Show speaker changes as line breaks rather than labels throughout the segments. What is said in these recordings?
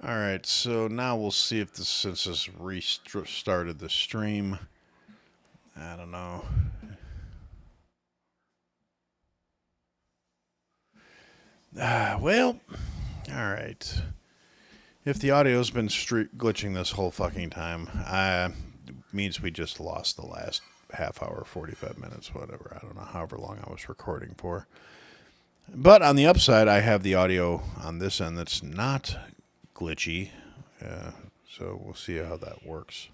All right, so now we'll see if this since this restarted the stream. I don't know. Well, all right. If the audio's been glitching this whole fucking time, means we just lost the last half hour, 45 minutes, whatever. I don't know, however long I was recording for. But on the upside, I have the audio on this end that's not glitchy. So we'll see how that works.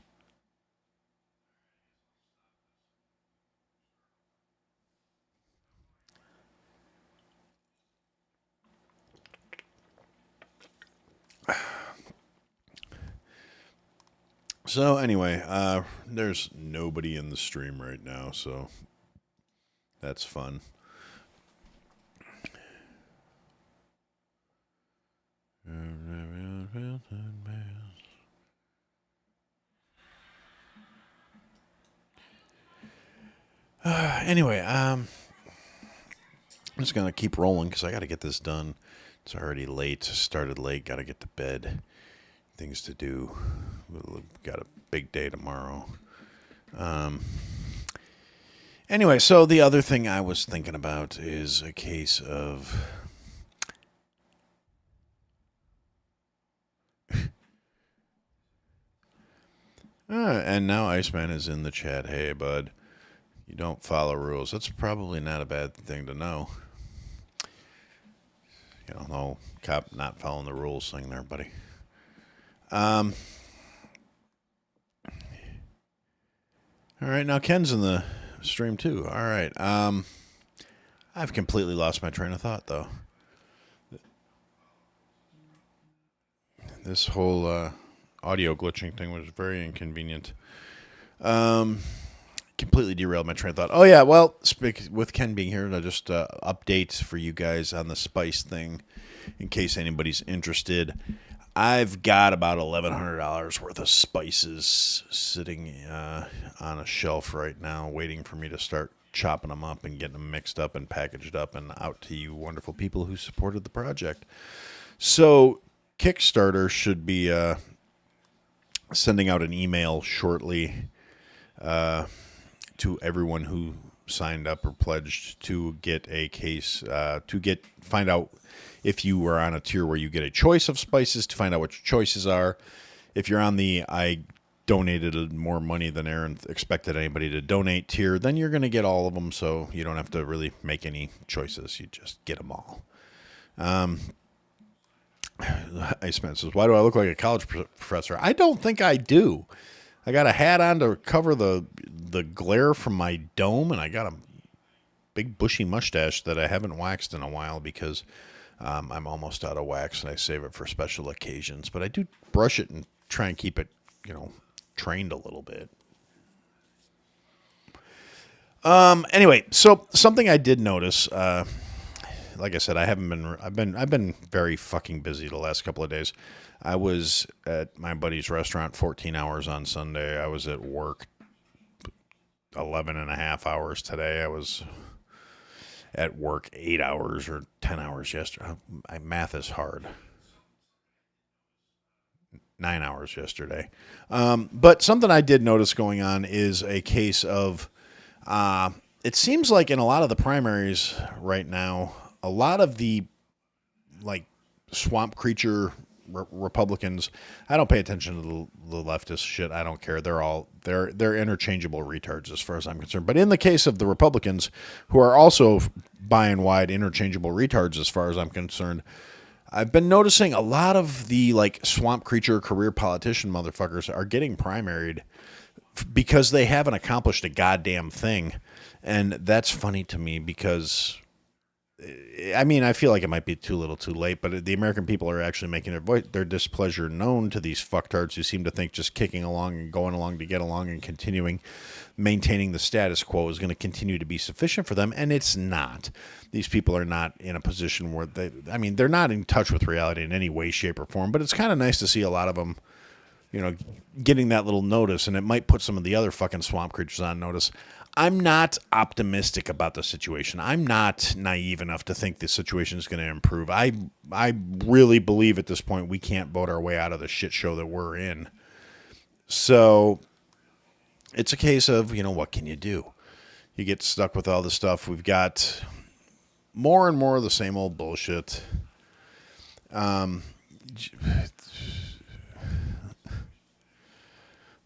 So anyway, there's nobody in the stream right now, so that's fun. Anyway, I'm just gonna keep rolling because I got to get this done. It's already late. Started late. Got to get to bed. Things to do. Got a big day tomorrow. Anyway, so the other thing I was thinking about is a case of and now Iceman is in the chat. Hey, bud, you don't follow rules. That's probably not a bad thing to know. You know, no cop not following the rules thing there, buddy. All right, now Ken's in the stream too. All right. I've completely lost my train of thought, though. This whole audio glitching thing was very inconvenient. Completely derailed my train of thought. Oh, yeah, well, with Ken being here, I'll just update for you guys on the spice thing in case anybody's interested. I've got about $1,100 worth of spices sitting on a shelf right now, waiting for me to start chopping them up and getting them mixed up and packaged up and out to you wonderful people who supported the project. So Kickstarter should be sending out an email shortly to everyone who signed up or pledged to get a case, find out if you are on a tier where you get a choice of spices, to find out what your choices are. If you're on the I donated more money than Aaron expected anybody to donate tier, then you're going to get all of them, so you don't have to really make any choices. You just get them all. Iceman says, why do I look like a college professor? I don't think I do. I got a hat on to cover the glare from my dome, and I got a big bushy mustache that I haven't waxed in a while because I'm almost out of wax, and I save it for special occasions. But I do brush it and try and keep it, trained a little bit. Anyway, so something I did notice, like I said, I've been very fucking busy the last couple of days. I was at my buddy's restaurant 14 hours on Sunday. I was at work 11 and a half hours today. I was at work 8 hours or 10 hours yesterday. My math is hard. 9 hours yesterday. But something I did notice going on is a case of, it seems like in a lot of the primaries right now, a lot of the swamp creature Republicans, I don't pay attention to the leftist shit. I don't care. They're interchangeable retards as far as I'm concerned. But in the case of the Republicans, who are also by and wide interchangeable retards as far as I'm concerned, I've been noticing a lot of the swamp creature career politician motherfuckers are getting primaried because they haven't accomplished a goddamn thing. And that's funny to me because, I mean, I feel like it might be too little too late, but the American people are actually making their displeasure known to these fucktards who seem to think just kicking along and going along to get along and maintaining the status quo is going to continue to be sufficient for them, and it's not. These people are not in a position where they're not in touch with reality in any way, shape, or form, but it's kind of nice to see a lot of them, getting that little notice, and it might put some of the other fucking swamp creatures on notice. I'm not optimistic about the situation. I'm not naive enough to think the situation is going to improve. I really believe at this point we can't vote our way out of the shit show that we're in. So it's a case of, what can you do? You get stuck with all this stuff. We've got more and more of the same old bullshit.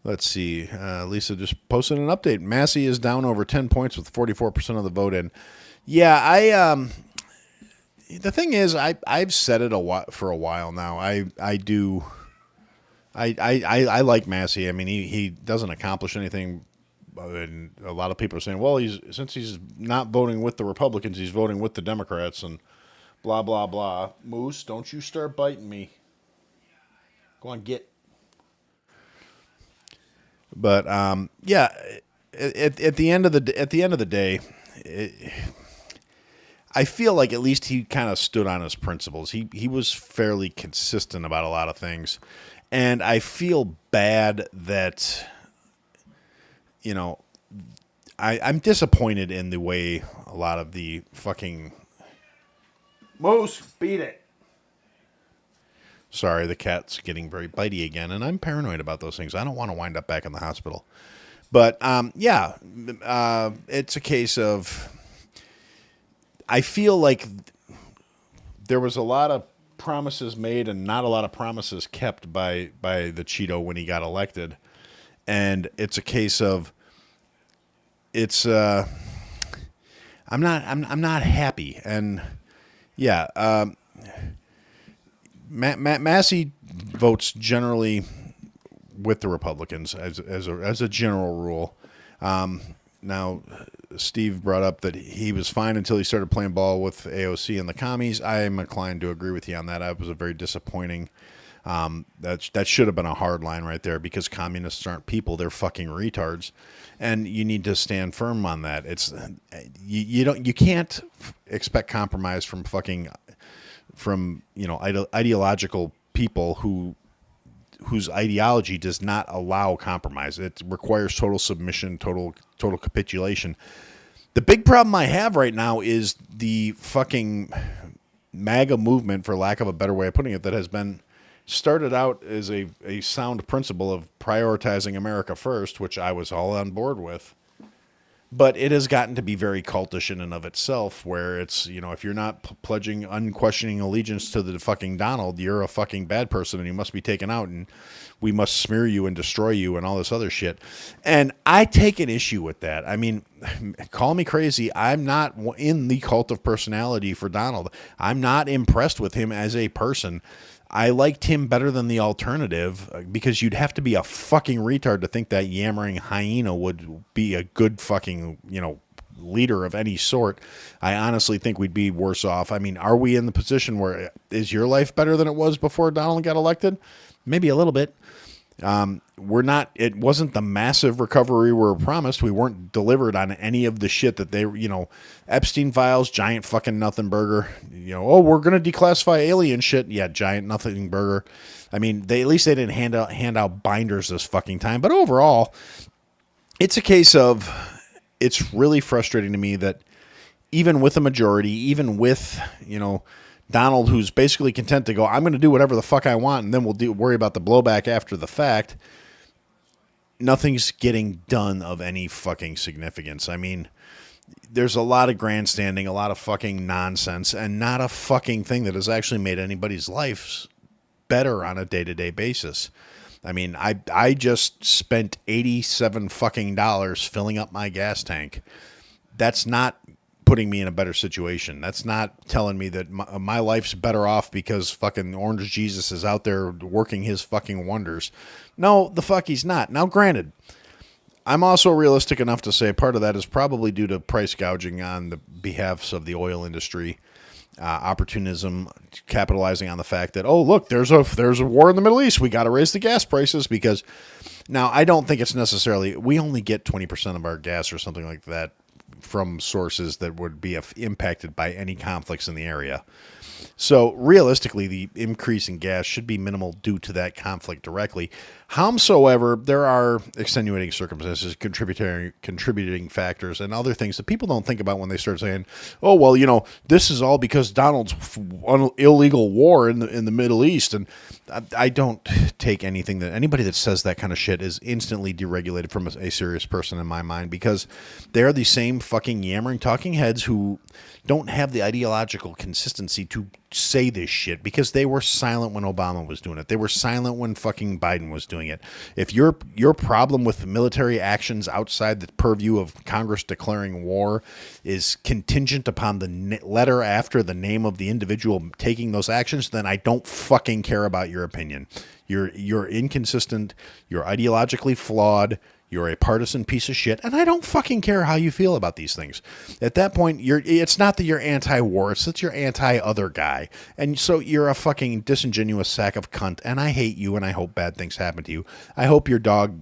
Let's see. Lisa just posted an update. Massey is down over 10 points with 44% of the vote in. Yeah, the thing is, I've said it for a while now. I like Massey. I mean, he doesn't accomplish anything. And a lot of people are saying, well, since he's not voting with the Republicans, he's voting with the Democrats and blah, blah, blah. Moose, don't you start biting me. Go on, get. But yeah, at the end of the day, I feel like at least he kind of stood on his principles. He was fairly consistent about a lot of things, and I feel bad that I'm disappointed in the way a lot of the fucking Moose beat it. Sorry, the cat's getting very bitey again, and I'm paranoid about those things. I don't want to wind up back in the hospital. But, it's a case of I feel like there was a lot of promises made and not a lot of promises kept by the Cheeto when he got elected. And it's a case of I'm not happy. And, yeah, Massey votes generally with the Republicans as a general rule. Now, Steve brought up that he was fine until he started playing ball with AOC and the commies. I am inclined to agree with you on that. That was a very disappointing. That should have been a hard line right there, because communists aren't people; they're fucking retards, and you need to stand firm on that. It's you can't expect compromise from ideological people whose ideology does not allow compromise. It requires total submission, total capitulation. The big problem I have right now is the fucking MAGA movement, for lack of a better way of putting it, that has been started out as a sound principle of prioritizing America first, which I was all on board with. But it has gotten to be very cultish in and of itself, where it's, if you're not pledging unquestioning allegiance to the fucking Donald, you're a fucking bad person and you must be taken out and we must smear you and destroy you and all this other shit. And I take an issue with that. I mean, call me crazy. I'm not in the cult of personality for Donald. I'm not impressed with him as a person. I liked him better than the alternative, because you'd have to be a fucking retard to think that yammering hyena would be a good fucking, leader of any sort. I honestly think we'd be worse off. I mean, are we in the position where is your life better than it was before Donald got elected? Maybe a little bit. We're not, it wasn't the massive recovery we were promised. We weren't delivered on any of the shit that they, Epstein files, giant fucking nothing burger, we're going to declassify alien shit. Yeah. Giant nothing burger. I mean, at least they didn't hand out binders this fucking time, but overall it's a case of, it's really frustrating to me that even with a majority, even with, Donald, who's basically content to go, I'm going to do whatever the fuck I want, and then we'll worry about the blowback after the fact. Nothing's getting done of any fucking significance. I mean, there's a lot of grandstanding, a lot of fucking nonsense, and not a fucking thing that has actually made anybody's life better on a day-to-day basis. I mean, I just spent $87 fucking dollars filling up my gas tank. That's not putting me in a better situation. That's not telling me that my life's better off because fucking Orange Jesus is out there working his fucking wonders. No, the fuck he's not. Now, granted, I'm also realistic enough to say part of that is probably due to price gouging on the behalfs of the oil industry, opportunism, capitalizing on the fact that, oh, look, there's a war in the Middle East. We got to raise the gas prices because now I don't think it's necessarily, we only get 20% of our gas or something like that from sources that would be impacted by any conflicts in the area. So realistically, the increase in gas should be minimal due to that conflict directly. Howsoever, there are extenuating circumstances, contributing factors, and other things that people don't think about when they start saying, "Oh, well, this is all because Donald's illegal war in the Middle East." And I don't take anything that anybody that says that kind of shit is instantly deregulated from a serious person in my mind, because they're the same fucking yammering talking heads who don't have the ideological consistency to say this shit, because they were silent when Obama was doing it. They were silent when fucking Biden was doing it. If your problem with military actions outside the purview of Congress declaring war is contingent upon the letter after the name of the individual taking those actions, then I don't fucking care about your opinion. You're inconsistent. You're ideologically flawed. You're a partisan piece of shit, and I don't fucking care how you feel about these things. At that point, it's not that you're anti-war, it's that you're anti-other guy. And so you're a fucking disingenuous sack of cunt, and I hate you, and I hope bad things happen to you. I hope your dog,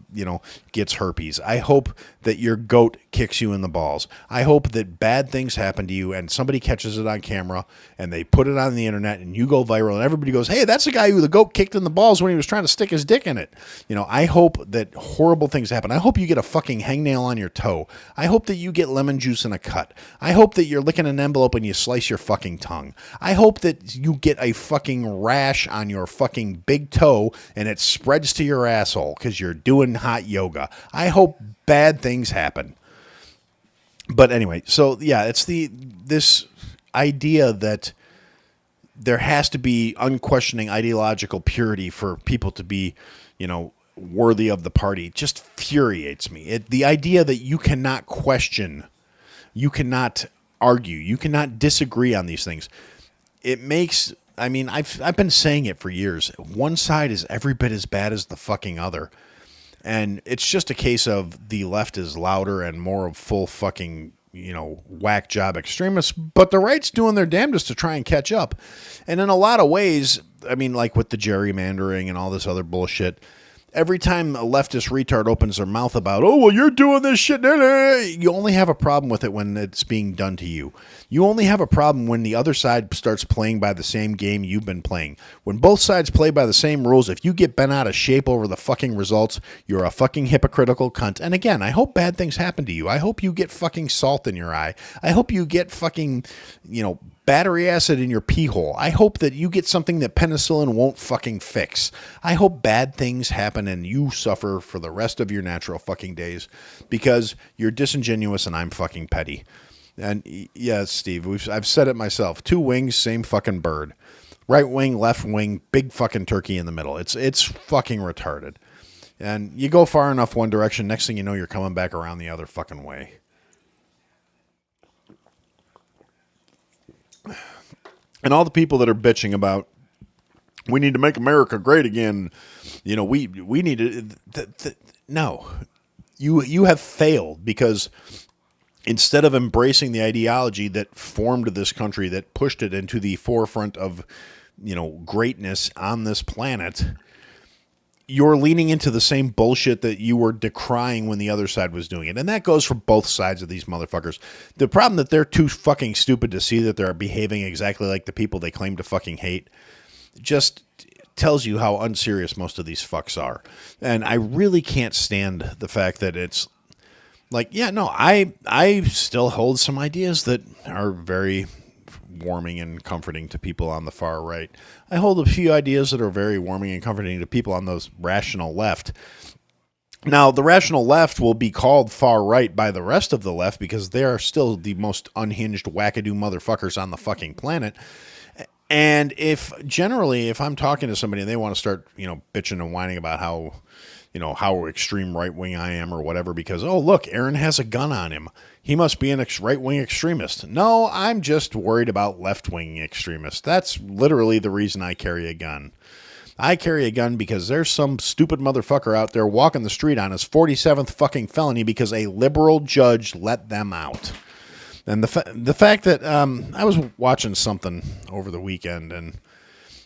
gets herpes. I hope that your goat kicks you in the balls. I hope that bad things happen to you, and somebody catches it on camera, and they put it on the internet, and you go viral, and everybody goes, "Hey, that's the guy who the goat kicked in the balls when he was trying to stick his dick in it." I hope that horrible things happen. I hope you get a fucking hangnail on your toe. I hope that you get lemon juice in a cut. I hope that you're licking an envelope and you slice your fucking tongue. I hope that you get a fucking rash on your fucking big toe and it spreads to your asshole because you're doing hot yoga. I hope bad things happen. But anyway, so yeah, it's this idea that there has to be unquestioning ideological purity for people to be, worthy of the party just infuriates me. The idea that you cannot question, you cannot argue, you cannot disagree on these things. It makes, I've been saying it for years. One side is every bit as bad as the fucking other. And it's just a case of the left is louder and more of full fucking, whack job extremists, but the right's doing their damnedest to try and catch up. And in a lot of ways, like with the gerrymandering and all this other bullshit, every time a leftist retard opens their mouth about, "Oh, well, you're doing this shit," you only have a problem with it when it's being done to you. You only have a problem when the other side starts playing by the same game you've been playing. When both sides play by the same rules, if you get bent out of shape over the fucking results, you're a fucking hypocritical cunt. And again, I hope bad things happen to you. I hope you get fucking salt in your eye. I hope you get fucking, battery acid in your pee hole. I hope that you get something that penicillin won't fucking fix. I hope bad things happen and you suffer for the rest of your natural fucking days because you're disingenuous and I'm fucking petty. And yes, Steve, I've said it myself. 2 wings, same fucking bird. Right wing, left wing, big fucking turkey in the middle. It's fucking retarded. And you go far enough one direction, next thing you know, you're coming back around the other fucking way. And all the people that are bitching about, we need to make America great again, we need to, no. You have failed because instead of embracing the ideology that formed this country, that pushed it into the forefront of, greatness on this planet, you're leaning into the same bullshit that you were decrying when the other side was doing it. And that goes for both sides of these motherfuckers. The problem that they're too fucking stupid to see that they're behaving exactly like the people they claim to fucking hate just tells you how unserious most of these fucks are. And I really can't stand the fact that it's like, I still hold some ideas that are very warming and comforting to people on the far right. I hold a few ideas that are very warming and comforting to people on those rational left. Now, the rational left will be called far right by the rest of the left because they are still the most unhinged wackadoo motherfuckers on the fucking planet. And if I'm talking to somebody and they want to start, bitching and whining about how extreme right-wing I am or whatever because, oh, look, Aaron has a gun on him. He must be an right-wing extremist. No, I'm just worried about left-wing extremists. That's literally the reason I carry a gun. I carry a gun because there's some stupid motherfucker out there walking the street on his 47th fucking felony because a liberal judge let them out. And the fact that I was watching something over the weekend and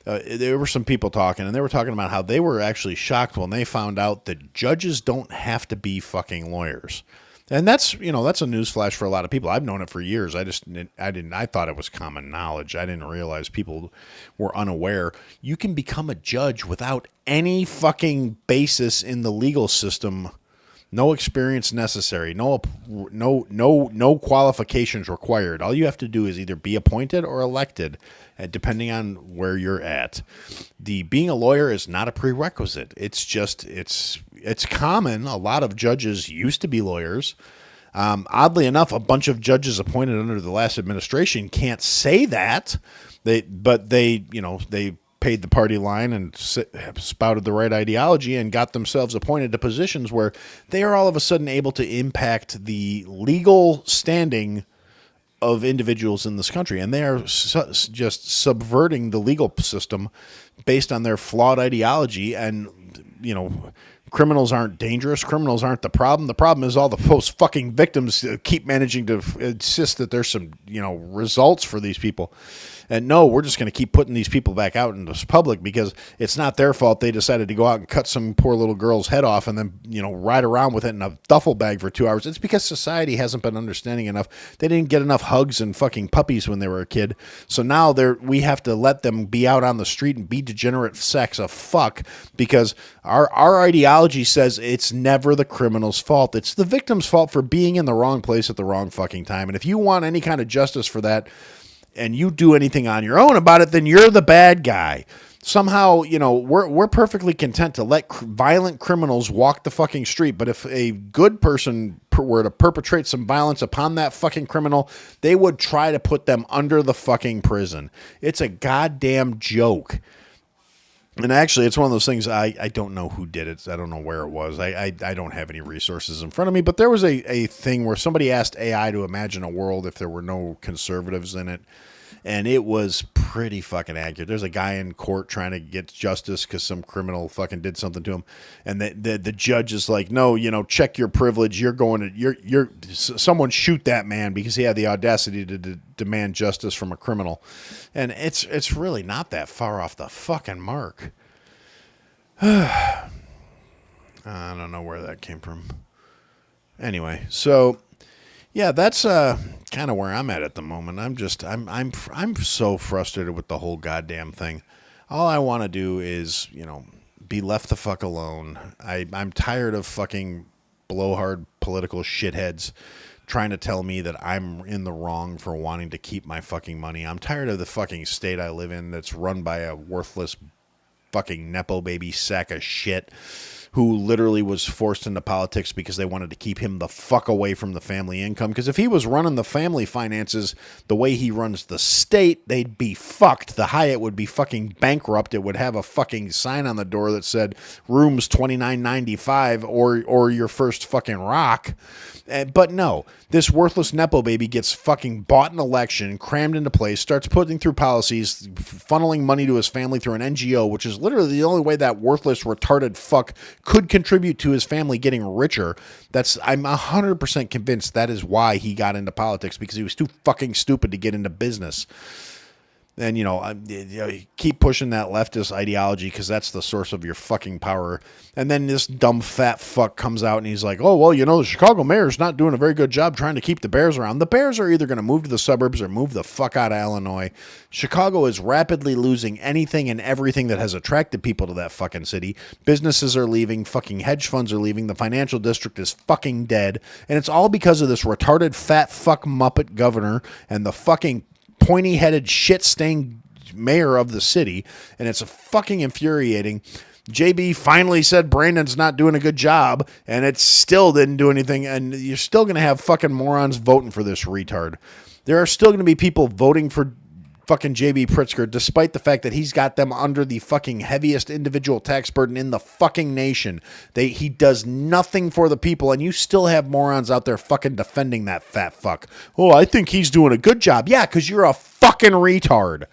there were some people talking, and they were talking about how they were actually shocked when they found out that judges don't have to be fucking lawyers. And that's that's a newsflash for a lot of people. I've known it for years. I thought it was common knowledge. I didn't realize people were unaware. You can become a judge without any fucking basis in the legal system. No experience necessary. No qualifications required. All you have to do is either be appointed or elected, depending on where you're at. The being a lawyer is not a prerequisite. It's common. A lot of judges used to be lawyers. Oddly enough, a bunch of judges appointed under the last administration can't say that. They paid the party line and spouted the right ideology and got themselves appointed to positions where they are all of a sudden able to impact the legal standing of individuals in this country. And they are just subverting the legal system based on their flawed ideology. And, criminals aren't dangerous. Criminals aren't the problem. The problem is all the post-fucking victims keep managing to insist that there's some, results for these people. And no, we're just going to keep putting these people back out into the public because it's not their fault they decided to go out and cut some poor little girl's head off and then, ride around with it in a duffel bag for 2 hours. It's because society hasn't been understanding enough. They didn't get enough hugs and fucking puppies when they were a kid. So now we have to let them be out on the street and be degenerate sacks of fuck because our ideology says it's never the criminal's fault. It's the victim's fault for being in the wrong place at the wrong fucking time. And if you want any kind of justice for that, and you do anything on your own about it, then you're the bad guy. Somehow, we're perfectly content to let violent criminals walk the fucking street. But if a good person were to perpetrate some violence upon that fucking criminal, they would try to put them under the fucking prison. It's a goddamn joke. And actually, it's one of those things, I don't know who did it. I don't know where it was. I don't have any resources in front of me. But there was a thing where somebody asked AI to imagine a world if there were no conservatives in it. And it was pretty fucking accurate. There's a guy in court trying to get justice because some criminal fucking did something to him. And the judge is like, no, check your privilege. Someone shoot that man because he had the audacity to demand justice from a criminal. And it's really not that far off the fucking mark. I don't know where that came from. Anyway, so yeah, that's kind of where I'm at the moment. I'm so frustrated with the whole goddamn thing. All I want to do is, be left the fuck alone. I'm tired of fucking blowhard political shitheads trying to tell me that I'm in the wrong for wanting to keep my fucking money. I'm tired of the fucking state I live in that's run by a worthless fucking Nepo baby sack of shit who literally was forced into politics because they wanted to keep him the fuck away from the family income. Because if he was running the family finances the way he runs the state, they'd be fucked. The Hyatt would be fucking bankrupt. It would have a fucking sign on the door that said rooms $29.95 or your first fucking rock. But no, this worthless Nepo baby gets fucking bought an election, crammed into place, starts putting through policies, funneling money to his family through an NGO, which is literally the only way that worthless, retarded fuck could contribute to his family getting richer. I'm 100% convinced that is why he got into politics, because he was too fucking stupid to get into business. And, keep pushing that leftist ideology because that's the source of your fucking power. And then this dumb fat fuck comes out and he's like, oh, well, the Chicago mayor's not doing a very good job trying to keep the Bears around. The Bears are either going to move to the suburbs or move the fuck out of Illinois. Chicago is rapidly losing anything and everything that has attracted people to that fucking city. Businesses are leaving. Fucking hedge funds are leaving. The financial district is fucking dead. And it's all because of this retarded fat fuck muppet governor and the fucking pointy-headed shit-stained mayor of the city, and it's fucking infuriating. JB finally said Brandon's not doing a good job, and it still didn't do anything, and you're still going to have fucking morons voting for this retard. There are still going to be people voting for fucking JB Pritzker, despite the fact that he's got them under the fucking heaviest individual tax burden in the fucking nation. He does nothing for the people, and you still have morons out there fucking defending that fat fuck. Oh, I think he's doing a good job. Yeah, because you're a fucking retard.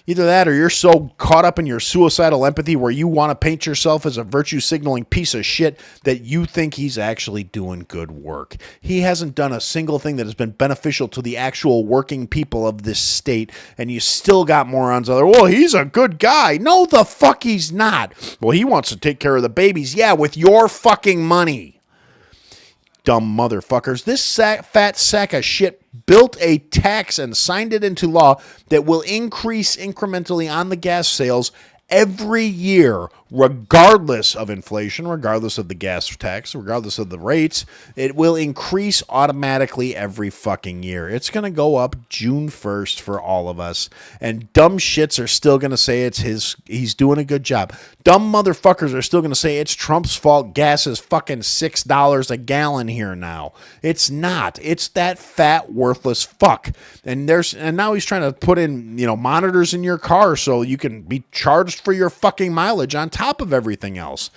Either that or you're so caught up in your suicidal empathy where you want to paint yourself as a virtue signaling piece of shit that you think he's actually doing good work. He hasn't done a single thing that has been beneficial to the actual working people of this state, and you still got morons out there. Well, he's a good guy. No, the fuck he's not. Well, he wants to take care of the babies. Yeah, with your fucking money. dumb motherfuckers. This fat sack of shit built a tax and signed it into law that will increase incrementally on the gas sales every year, regardless of inflation, regardless of the gas tax, regardless of the rates. It will increase automatically every fucking year. It's going to go up June 1st for all of us. And dumb shits are still going to say he's doing a good job. Dumb motherfuckers are still going to say it's Trump's fault. Gas is fucking $6 a gallon here now. It's not. It's that fat, worthless fuck. And now he's trying to put in, monitors in your car so you can be charged for your fucking mileage on top of everything else.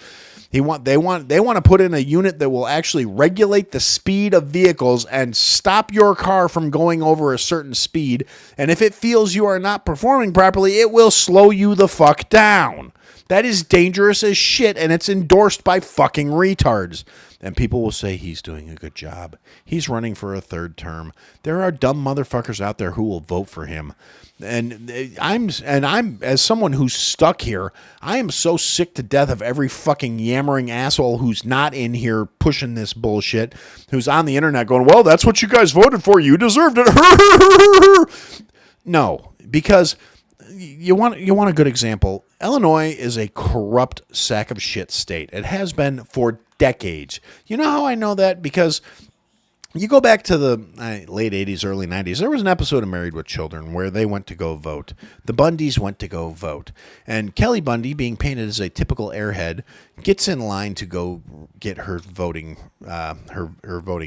They want to put in a unit that will actually regulate the speed of vehicles and stop your car from going over a certain speed. And if it feels you are not performing properly, it will slow you the fuck down. That is dangerous as shit, and it's endorsed by fucking retards. And people will say he's doing a good job. He's running for a third term. There are dumb motherfuckers out there who will vote for him. And I'm as someone who's stuck here, I am so sick to death of every fucking yammering asshole who's not in here pushing this bullshit, who's on the internet going, well, that's what you guys voted for. You deserved it. No, because you want a good example. Illinois is a corrupt sack of shit state. It has been for decades. You know how I know that? Because you go back to the late 80s, early 90s, there was an episode of Married with Children where they went to go vote. The Bundys went to go vote. And Kelly Bundy, being painted as a typical airhead, gets in line to go get her voting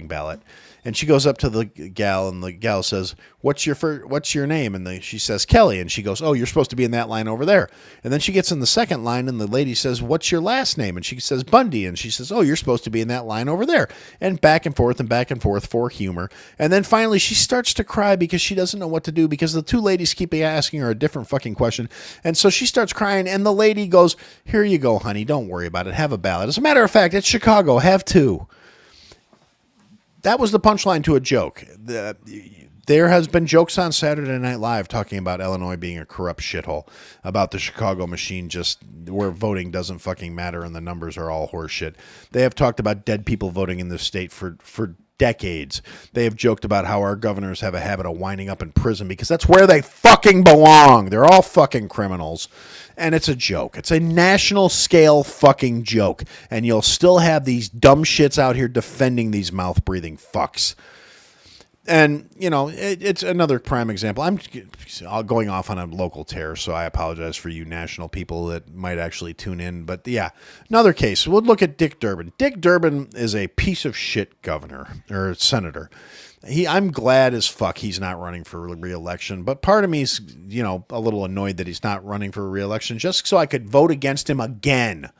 ballot. And she goes up to the gal, and the gal says, what's your name? And she says, Kelly. And she goes, oh, you're supposed to be in that line over there. And then she gets in the second line, and the lady says, what's your last name? And she says, Bundy. And she says, oh, you're supposed to be in that line over there. And back and forth for humor. And then finally she starts to cry because she doesn't know what to do because the two ladies keep asking her a different fucking question. And so she starts crying, and the lady goes, here you go, honey. Don't worry about it. Have a ballot. As a matter of fact, it's Chicago. Have two. That was the punchline to a joke. There has been jokes on Saturday Night Live talking about Illinois being a corrupt shithole, about the Chicago machine just where voting doesn't fucking matter and the numbers are all horseshit. They have talked about dead people voting in this state for decades. They have joked about how our governors have a habit of winding up in prison because that's where they fucking belong. They're all fucking criminals. And it's a joke. It's a national scale fucking joke. And you'll still have these dumb shits out here defending these mouth-breathing fucks. And, it's another prime example. I'm going off on a local tear, so I apologize for you national people that might actually tune in. But, yeah, another case. We'll look at Dick Durbin. Dick Durbin is a piece of shit governor or senator. I'm glad as fuck he's not running for re-election, but part of me is, a little annoyed that he's not running for re-election just so I could vote against him again.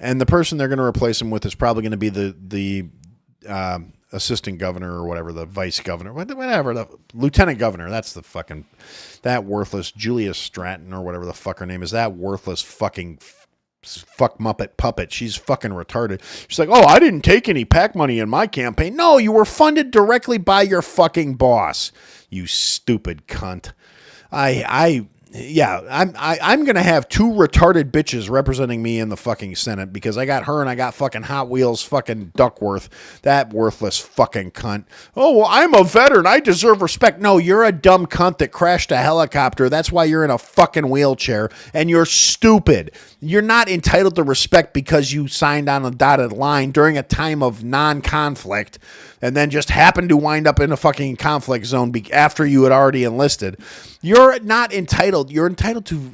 And the person they're going to replace him with is probably going to be the assistant governor or whatever, the vice governor, whatever, the lieutenant governor. That's that worthless Julia Stratton or whatever the fuck her name is. That worthless fucking fuck Muppet puppet. She's fucking retarded. She's like, oh, I didn't take any PAC money in my campaign. No, you were funded directly by your fucking boss. You stupid cunt. I'm going to have two retarded bitches representing me in the fucking Senate because I got her and I got fucking Hot Wheels fucking Duckworth, that worthless fucking cunt. Oh, well, I'm a veteran. I deserve respect. No, you're a dumb cunt that crashed a helicopter. That's why you're in a fucking wheelchair and you're stupid. You're not entitled to respect because you signed on a dotted line during a time of non-conflict and then just happened to wind up in a fucking conflict zone after you had already enlisted. You're not entitled. You're entitled to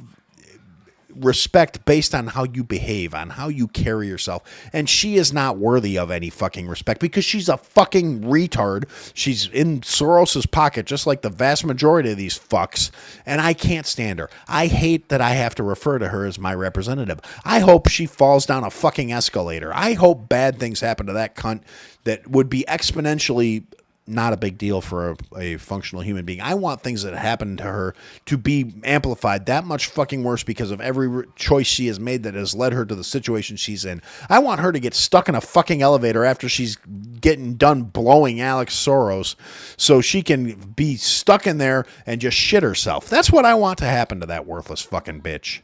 respect based on how you behave, on how you carry yourself. And she is not worthy of any fucking respect because she's a fucking retard. She's in Soros's pocket, just like the vast majority of these fucks. And I can't stand her. I hate that I have to refer to her as my representative. I hope she falls down a fucking escalator. I hope bad things happen to that cunt that would be exponentially not a big deal for a functional human being. I want things that happen to her to be amplified that much fucking worse because of every choice she has made that has led her to the situation she's in. I want her to get stuck in a fucking elevator after she's getting done blowing Alex Soros so she can be stuck in there and just shit herself. That's what I want to happen to that worthless fucking bitch.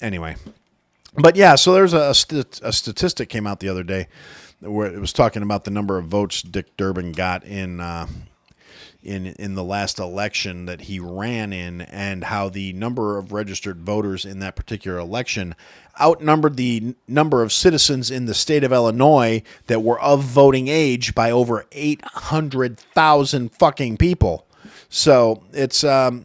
Anyway. But yeah, so there's a statistic came out the other day where it was talking about the number of votes Dick Durbin got in the last election that he ran in, and how the number of registered voters in that particular election outnumbered the number of citizens in the state of Illinois that were of voting age by over 800,000 fucking people. So it's or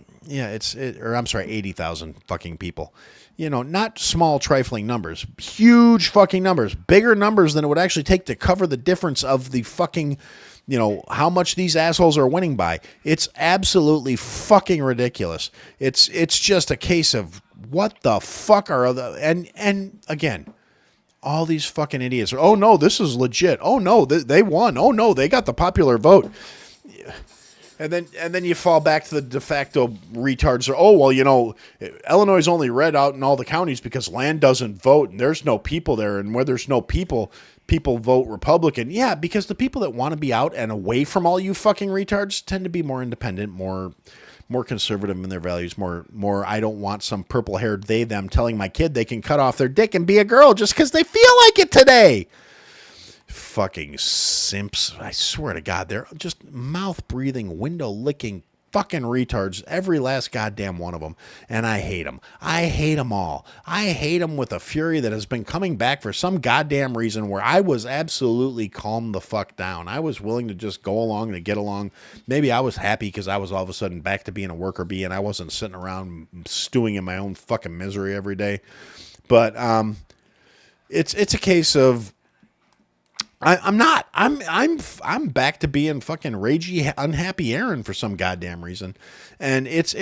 I'm sorry, 80,000 fucking people. You know, not small trifling numbers, huge fucking numbers, bigger numbers than it would actually take to cover the difference of the fucking, you know, how much these assholes are winning by. It's absolutely fucking ridiculous. It's just a case of what the fuck are the, and again, all these fucking idiots are, oh no, this is legit. Oh no, they won. Oh no, they got the popular vote. And then you fall back to the de facto retards. Or, oh, well, you know, Illinois is only red out in all the counties because land doesn't vote and there's no people there. And where there's no people vote Republican. Yeah, because the people that want to be out and away from all you fucking retards tend to be more independent, more conservative in their values, more I don't want some purple-haired they, them telling my kid they can cut off their dick and be a girl just because they feel like it today. Fucking simps. I swear to God, they're just mouth-breathing, window-licking fucking retards, every last goddamn one of them. And I hate them. I hate them all. I hate them with a fury that has been coming back for some goddamn reason where I was absolutely calmed the fuck down. I was willing to just go along to get along. Maybe I was happy because I was all of a sudden back to being a worker bee and I wasn't sitting around stewing in my own fucking misery every day. But it's a case of I'm not. I'm back to being fucking ragey, unhappy Aaron for some goddamn reason, and it's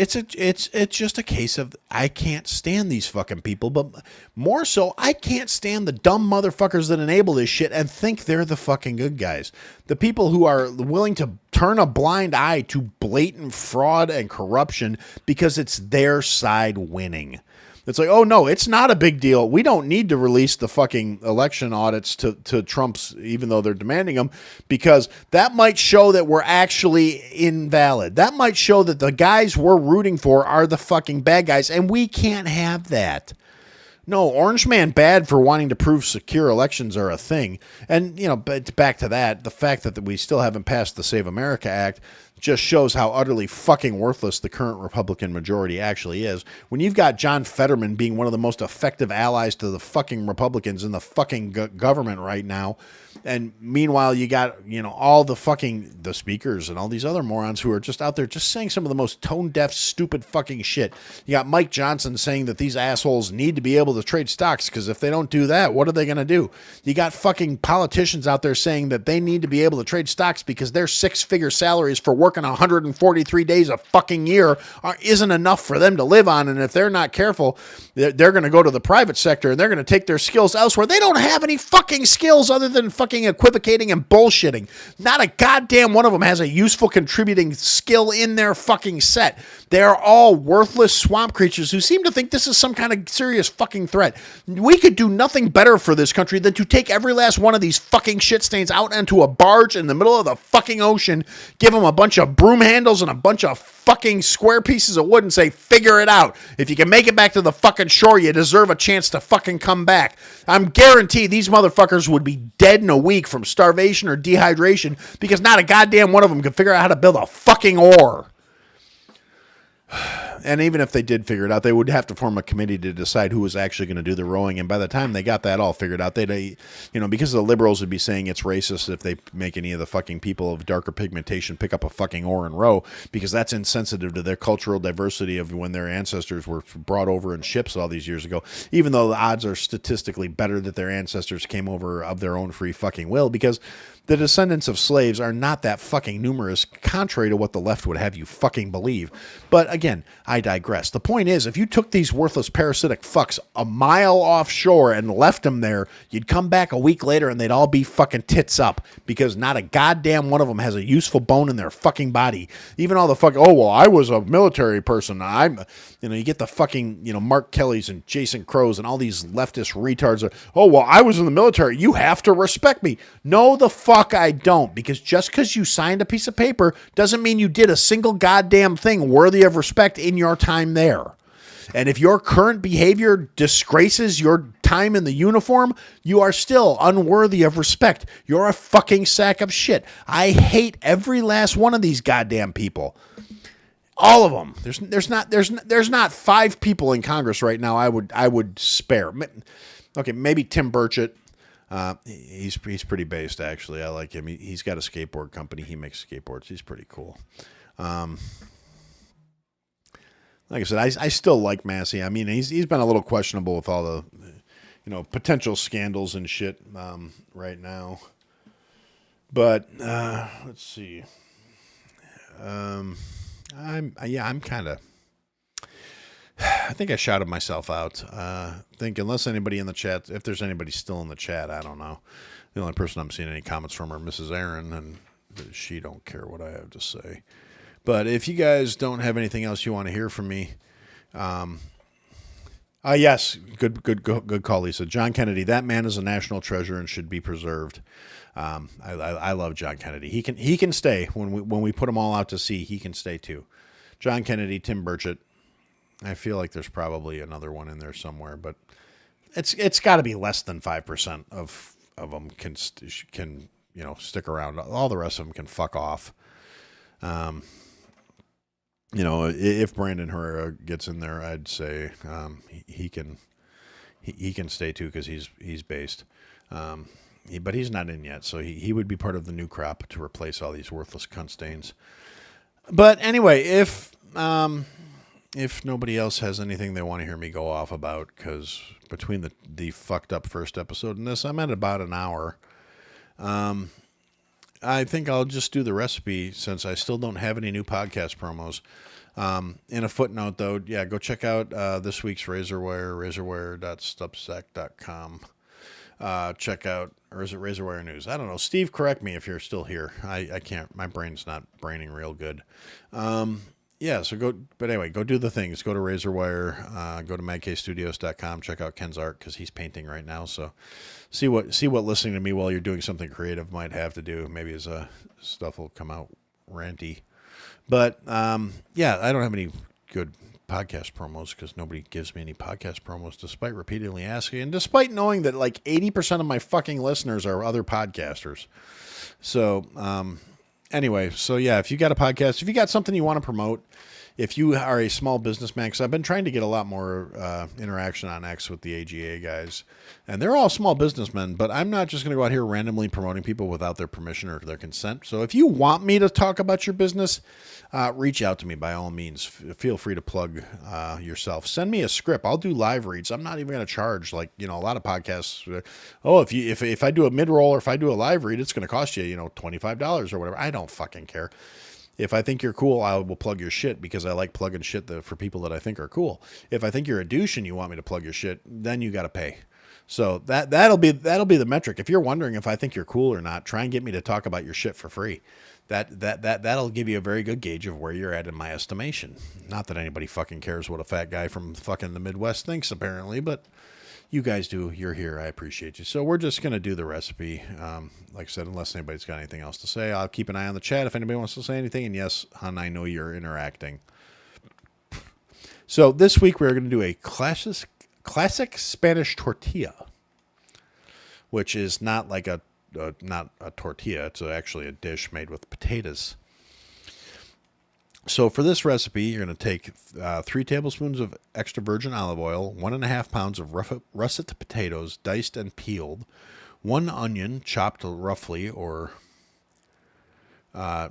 just a case of I can't stand these fucking people, but more so I can't stand the dumb motherfuckers that enable this shit and think they're the fucking good guys. The people who are willing to turn a blind eye to blatant fraud and corruption because it's their side winning. It's like, oh no, it's not a big deal. We don't need to release the fucking election audits to Trump's, even though they're demanding them, because that might show that we're actually invalid. That might show that the guys we're rooting for are the fucking bad guys, and we can't have that. No, Orange Man bad for wanting to prove secure elections are a thing. And, you know, but back to that, the fact that we still haven't passed the Save America Act just shows how utterly fucking worthless the current Republican majority actually is. When you've got John Fetterman being one of the most effective allies to the fucking Republicans in the fucking government right now, and meanwhile you got, you know, all the fucking, the speakers and all these other morons who are just out there just saying some of the most tone-deaf, stupid fucking shit. You got Mike Johnson saying that these assholes need to be able to trade stocks because if they don't do that, what are they going to do? You got fucking politicians out there saying that they need to be able to trade stocks because their six-figure salaries for working 143 days a fucking year isn't enough for them to live on, and if they're not careful, they're going to go to the private sector and they're going to take their skills elsewhere. They don't have any fucking skills other than fucking equivocating and bullshitting. Not a goddamn one of them has a useful contributing skill in their fucking set. They're all worthless swamp creatures who seem to think this is some kind of serious fucking threat. We could do nothing better for this country than to take every last one of these fucking shit stains out onto a barge in the middle of the fucking ocean, give them a bunch of broom handles and a bunch of fucking square pieces of wood and say, figure it out. If you can make it back to the fucking shore, you deserve a chance to fucking come back. I'm guaranteed these motherfuckers would be dead in a week from starvation or dehydration because not a goddamn one of them could figure out how to build a fucking oar. And even if they did figure it out, they would have to form a committee to decide who was actually going to do the rowing. And by the time they got that all figured out, they'd, you know, because the liberals would be saying it's racist if they make any of the fucking people of darker pigmentation pick up a fucking oar and row, because that's insensitive to their cultural diversity of when their ancestors were brought over in ships all these years ago, even though the odds are statistically better that their ancestors came over of their own free fucking will, because the descendants of slaves are not that fucking numerous, contrary to what the left would have you fucking believe. But again, I digress. The point is, if you took these worthless parasitic fucks a mile offshore and left them there, you'd come back a week later and they'd all be fucking tits up, because not a goddamn one of them has a useful bone in their fucking body. Even all the fucking, oh, well, I was a military person. You get the fucking, Mark Kellys and Jason Crows and all these leftist retards. Oh, well, I was in the military. You have to respect me. No, the fuck I don't, because just because you signed a piece of paper doesn't mean you did a single goddamn thing worthy of respect in your time there. And if your current behavior disgraces your time in the uniform, you are still unworthy of respect. You're a fucking sack of shit. I hate every last one of these goddamn people. All of them. There's not 5 people in Congress right now I would spare. Okay, maybe Tim Burchett. He's pretty based, actually. I like him. He's got a skateboard company. He makes skateboards. He's pretty cool. Like I said, I still like Massey. I mean, he's been a little questionable with all the, potential scandals and shit right now. But let's see. I'm kind of. I think I shouted myself out. I think unless anybody in the chat, if there's anybody still in the chat, I don't know. The only person I'm seeing any comments from are Mrs. Aaron, and she don't care what I have to say. But if you guys don't have anything else you want to hear from me, yes, good call, Lisa. John Kennedy, that man is a national treasure and should be preserved. I love John Kennedy. He can stay when we put them all out to sea. He can stay too. John Kennedy, Tim Burchett. I feel like there's probably another one in there somewhere, but it's got to be less than 5% of them can stick around. All the rest of them can fuck off. If Brandon Herrera gets in there, I'd say he can stay too because he's based. But he's not in yet, so he would be part of the new crop to replace all these worthless cunt stains. But anyway, if nobody else has anything they want to hear me go off about, because between the fucked up first episode and this, I'm at about an hour. I think I'll just do the recipe since I still don't have any new podcast promos. In a footnote, though, go check out this week's Razorwire, razorwire.substack.com. Check out, or is it Razorwire News? I don't know. Steve, correct me if you're still here. I can't. My brain's not braining real good. So go do the things. Go to Razorwire, go to madkstudios.com, check out Ken's art because he's painting right now. So see what listening to me while you're doing something creative might have to do. Maybe his stuff will come out ranty. But I don't have any good podcast promos because nobody gives me any podcast promos despite repeatedly asking and despite knowing that like 80% of my fucking listeners are other podcasters. So, anyway, if you got a podcast, if you got something you want to promote, if you are a small businessman, because I've been trying to get a lot more interaction on X with the AGA guys, and they're all small businessmen, but I'm not just going to go out here randomly promoting people without their permission or their consent. So if you want me to talk about your business, reach out to me by all means. Feel free to plug yourself. Send me a script. I'll do live reads. I'm not even going to charge a lot of podcasts. If I do a mid-roll or if I do a live read, it's going to cost you, $25 or whatever. I don't fucking care. If I think you're cool, I will plug your shit because I like plugging shit for people that I think are cool. If I think you're a douche and you want me to plug your shit, then you got to pay. So that'll be the metric. If you're wondering if I think you're cool or not, try and get me to talk about your shit for free. That'll give you a very good gauge of where you're at in my estimation. Not that anybody fucking cares what a fat guy from fucking the Midwest thinks, apparently, but you guys do. You're here. I appreciate you. So we're just going to do the recipe. Like I said, unless anybody's got anything else to say, I'll keep an eye on the chat if anybody wants to say anything. And yes, hon, I know you're interacting. So this week we're going to do a classic Spanish tortilla, which is not like not a tortilla. It's actually a dish made with potatoes. So for this recipe, you're going to take 3 tablespoons of extra virgin olive oil, 1.5 pounds of russet potatoes, diced and peeled, 1 onion chopped roughly, or 2.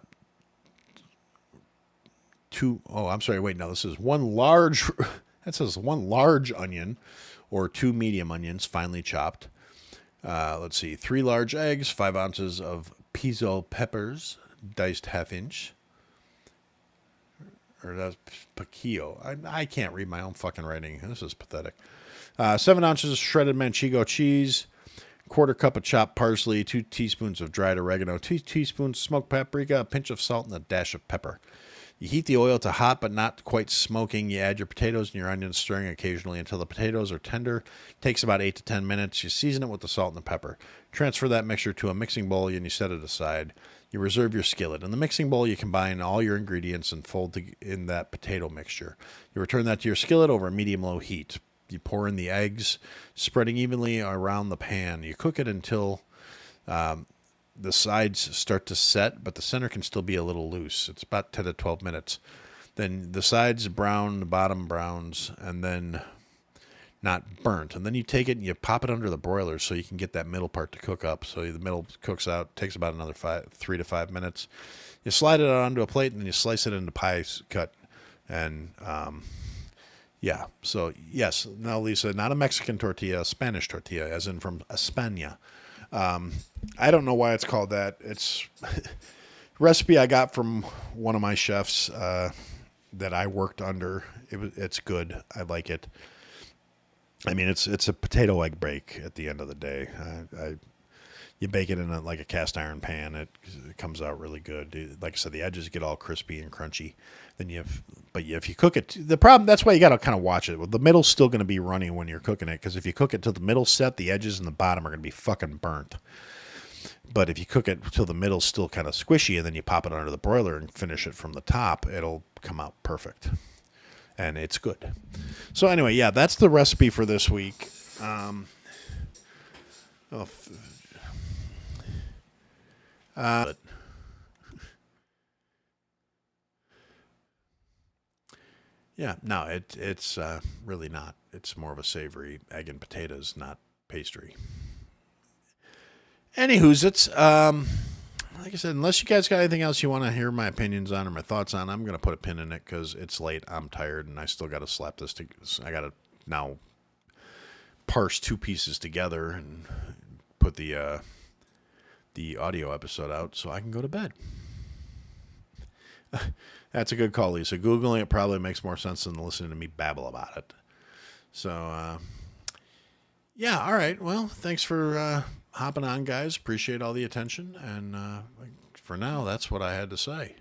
Oh, I'm sorry. Wait, no, this is 1 large. That says 1 large onion, or 2 medium onions, finely chopped. Let's see, 3 large eggs, 5 ounces of piso peppers, diced ½ inch. Or that's piquillo. I can't read my own fucking writing. This is pathetic. 7 ounces of shredded manchego cheese, 1/4 cup of chopped parsley, 2 teaspoons of dried oregano, 2 teaspoons smoked paprika, a pinch of salt, and a dash of pepper. You heat the oil to hot but not quite smoking. You add your potatoes and your onions, stirring occasionally until the potatoes are tender. It takes about 8 to 10 minutes. You season it with the salt and the pepper. Transfer that mixture to a mixing bowl and you set it aside. You reserve your skillet. In the mixing bowl, you combine all your ingredients and fold in that potato mixture. You return that to your skillet over a medium-low heat. You pour in the eggs, spreading evenly around the pan. You cook it until the sides start to set, but the center can still be a little loose. It's about 10 to 12 minutes. Then the sides brown, the bottom browns, and then not burnt. And then you take it and you pop it under the broiler so you can get that middle part to cook up. So the middle cooks out, takes about another 3 to 5 minutes. You slide it onto a plate and then you slice it into pie cut. And yeah, so yes, now Lisa, not a Mexican tortilla, a Spanish tortilla, as in from España. I don't know why it's called that. It's recipe I got from one of my chefs that I worked under. It's good. I like it. I mean, it's a potato egg bake at the end of the day. You bake it in like a cast iron pan. It comes out really good. Like I said, the edges get all crispy and crunchy. Then if you cook it, the problem, that's why you got to kind of watch it. Well, the middle's still going to be runny when you're cooking it, because if you cook it till the middle's set, the edges and the bottom are going to be fucking burnt. But if you cook it till the middle's still kind of squishy, and then you pop it under the broiler and finish it from the top, it'll come out perfect. And it's good. So anyway, yeah, that's the recipe for this week. Yeah, no, it's really not. It's more of a savory egg and potatoes, not pastry. Anywho's it's like I said, unless you guys got anything else you want to hear my opinions on or my thoughts on, I'm gonna put a pin in it because it's late. I'm tired and I still got to slap this. I got to now parse two pieces together and put the audio episode out so I can go to bed. That's a good call, Lisa. Googling it probably makes more sense than listening to me babble about it. So, yeah, all right. Well, thanks for hopping on, guys. Appreciate all the attention. And for now, that's what I had to say.